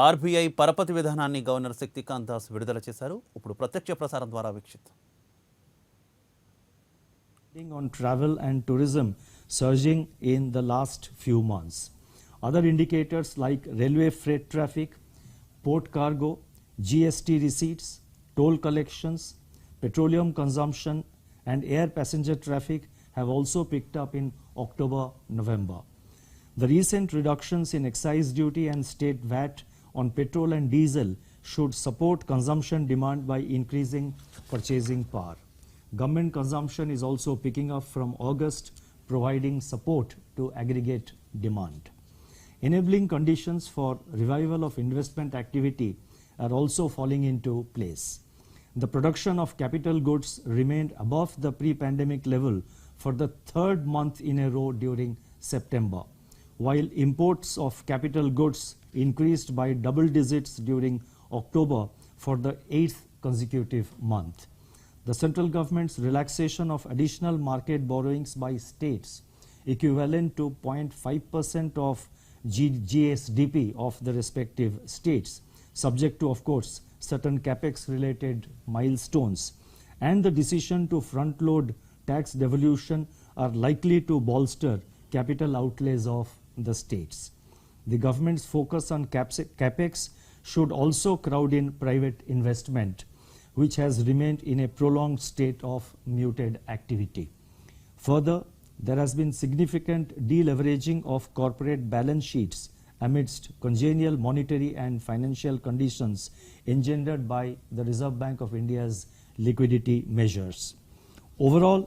RBI పరపతి విధానాన్ని governor Shaktikant Das విడుదల చేశారు. ఇప్పుడు ప్రత్యక్ష ప్రసారం ద్వారా వీక్షిద్దాం. On travel and tourism surging in the last few months. Other indicators like railway freight traffic, port cargo, GST receipts, toll collections, petroleum consumption and air passenger traffic have also picked up in October-November. The recent reductions in excise duty and state VAT on petrol and diesel should support consumption demand by increasing purchasing power. Government consumption is also picking up from August, providing support to aggregate demand. Enabling conditions for revival of investment activity are also falling into place. The production of capital goods remained above the pre-pandemic level for the third month in a row during September, while imports of capital goods increased by double digits during October for the 8th consecutive month. The central government's relaxation of additional market borrowings by states equivalent to 0.5% of GSDP of the respective states, subject to, of course, certain capex related milestones, and the decision to front load tax devolution are likely to bolster capital outlays of the states. The government's focus on capex should also crowd in private investment, which has remained in a prolonged state of muted activity. Further, there has been significant deleveraging of corporate balance sheets amidst congenial monetary and financial conditions engendered by the Reserve Bank of India's liquidity measures. Overall,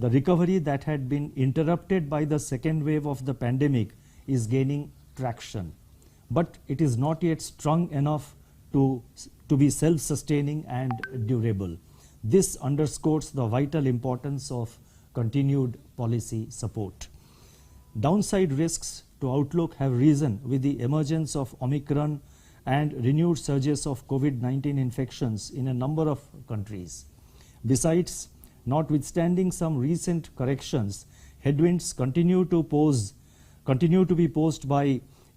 the recovery that had been interrupted by the second wave of the pandemic is gaining traction, but it is not yet strong enough to be self-sustaining and durable. This underscores the vital importance of continued policy support. Downside risks to outlook have risen with the emergence of Omicron and renewed surges of COVID-19 infections in a number of countries. Besides, notwithstanding some recent corrections, headwinds continue to be posed by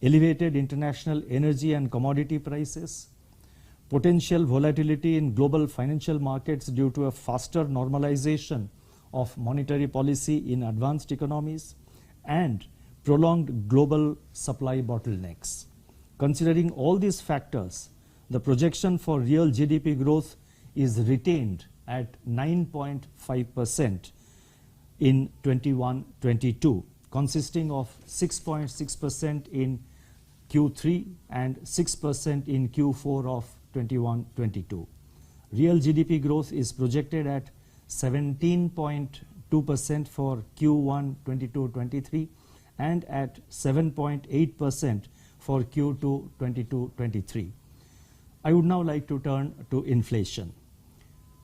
elevated international energy and commodity prices, potential volatility in global financial markets due to a faster normalization of monetary policy in advanced economies, and prolonged global supply bottlenecks. Considering all these factors, the projection for real GDP growth is retained at 9.5% in 21-22, consisting of 6.6% in Q3 and 6% in Q4 of 21-22. Real GDP growth is projected at 17.2% for Q1 22-23 and at 7.8% for Q2 22-23. I would now like to turn to inflation.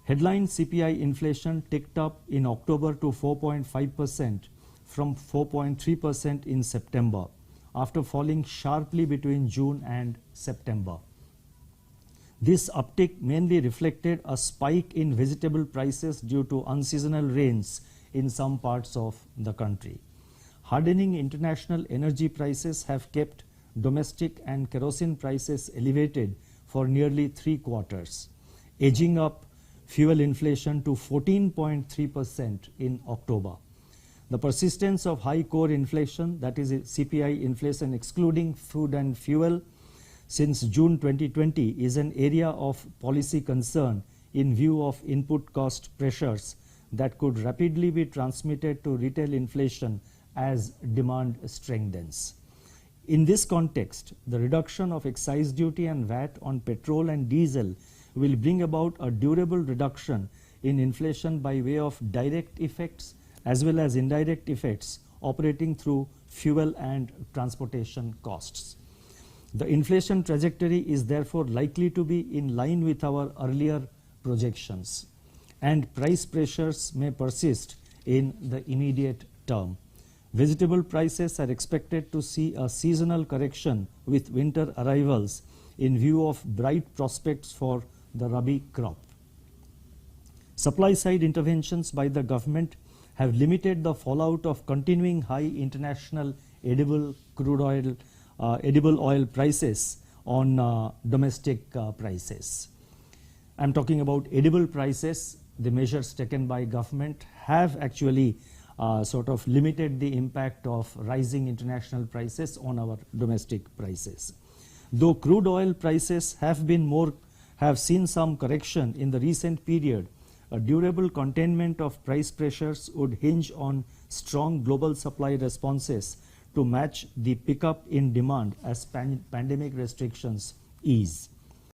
Headline CPI inflation ticked up in October to 4.5% from 4.3% in September, after falling sharply between June and September. This uptick mainly reflected a spike in vegetable prices due to unseasonal rains in some parts of the country. Hardening international energy prices have kept domestic and kerosene prices elevated for nearly 3 quarters, edging up fuel inflation to 14.3% in October. The persistence of high core inflation, that is CPI inflation excluding food and fuel, since June 2020 is an area of policy concern in view of input cost pressures that could rapidly be transmitted to retail inflation as demand strengthens. In this context, the reduction of excise duty and VAT on petrol and diesel will bring about a durable reduction in inflation by way of direct effects as well as indirect effects operating through fuel and transportation costs. The inflation trajectory is therefore likely to be in line with our earlier projections, and price pressures may persist in the immediate term. Vegetable prices are expected to see a seasonal correction with winter arrivals in view of bright prospects for the Rabi crop. Supply-side interventions by the government have limited the fallout of continuing high international edible oil prices on domestic prices. I'm talking about edible prices. The measures taken by government have actually sort of limited the impact of rising international prices on our domestic prices. Though crude oil prices have seen some correction in the recent period, a durable containment of price pressures would hinge on strong global supply responses to match the pickup in demand as pandemic restrictions ease.